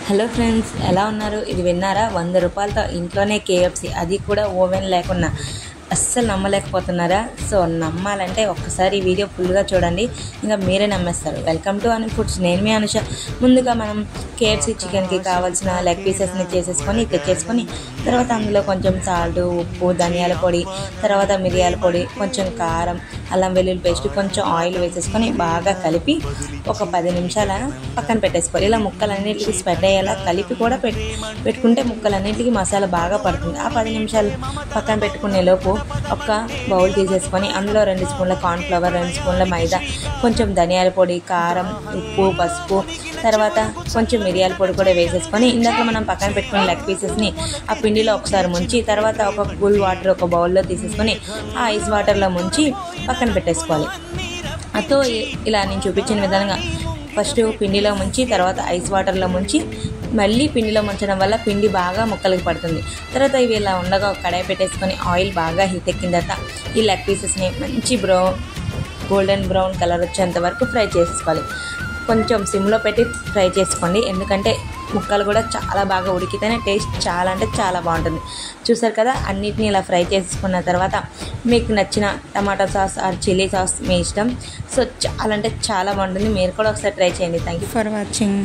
Hello friends, ఎలా ఉన్నారు? ఇది విన్నారా? 100 రూపాయలతో ఇంట్లోనే KFC, అది కూడా ఓవెన్ లేకుండా. అస్సలు నమ్మలేకపోతున్నారా? సో నమ్మాలంటే ఒక్కసారి ఈ వీడియో ఫుల్గా చూడండి, ఇంకా మీరే నమ్మేస్తారు. Welcome to Anu foods. నేను మీ అనుష. ముందుగా మనం KFC చికెన్కి కావాల్సిన లెగ్ పీసెస్ని చేసేసుకొని తెచ్చేసుకొని, తర్వాత అందులో కొంచెం సాల్ట్, ఉప్పు, ధనియాల పొడి, తర్వాత మిరియాల పొడి, కొంచెం కారం, అల్లం వెల్లుల్లి పేస్ట్, కొంచెం ఆయిల్ వేసేసుకొని బాగా కలిపి ఒక 10 నిమిషాల పక్కన పెట్టేసుకోవాలి. ఇలా ముక్కలన్నిటికీ స్ప్రెడ్ అయ్యేలా కలిపి కూడా పెట్టుకుంటే ముక్కలన్నిటికీ మసాలా బాగా పడుతుంది. ఆ 10 నిమిషాలు పక్కన పెట్టుకునే లోపు ఒక బౌల్ తీసేసుకొని అందులో 2 స్పూన్ల కార్న్ఫ్లవర్, 2 స్పూన్ల మైదా, కొంచెం ధనియాల పొడి, కారం, ఉప్పు, పసుపు, తర్వాత కొంచెం మిరియాల పొడి కూడా వేసేసుకొని ఇందాక మనం పక్కన పెట్టుకున్న లెగ్ పీసెస్ని ఆ పిండిలో ఒకసారి ముంచి, తర్వాత ఒక కూల్ వాటర్ ఒక బౌల్లో తీసేసుకొని ఆ ఐస్ వాటర్లో ముంచి పక్కన పెట్టేసుకోవాలి. అతో ఇలా నేను చూపించిన విధంగా ఫస్ట్ పిండిలో ముంచి, తర్వాత ఐస్ వాటర్లో ముంచి, మళ్ళీ పిండిలో ముంచడం వల్ల పిండి బాగా ముక్కలకి పడుతుంది. తర్వాత ఇవి ఇలా ఉండగా ఒక కడాయి పెట్టేసుకొని ఆయిల్ బాగా హీట్ ఎక్కిన తర్వాత ఈ లెగ్ పీసెస్ని మంచి గోల్డెన్ బ్రౌన్ కలర్ వచ్చేంత వరకు ఫ్రై చేసుకోవాలి. కొంచెం సిమ్లో పెట్టి ఫ్రై చేసుకోండి, ఎందుకంటే ముక్కలు కూడా చాలా బాగా ఉడికితేనే టేస్ట్ చాలా అంటే చాలా బాగుంటుంది. చూసారు కదా, అన్నిటిని ఇలా ఫ్రై చేసుకున్న తర్వాత మీకు నచ్చిన tomato sauce or chilli sauce మీ ఇష్టం. సో చాలా అంటే చాలా బాగుంటుంది. మీరు కూడా ఒకసారి ట్రై చేయండి. Thank you for watching.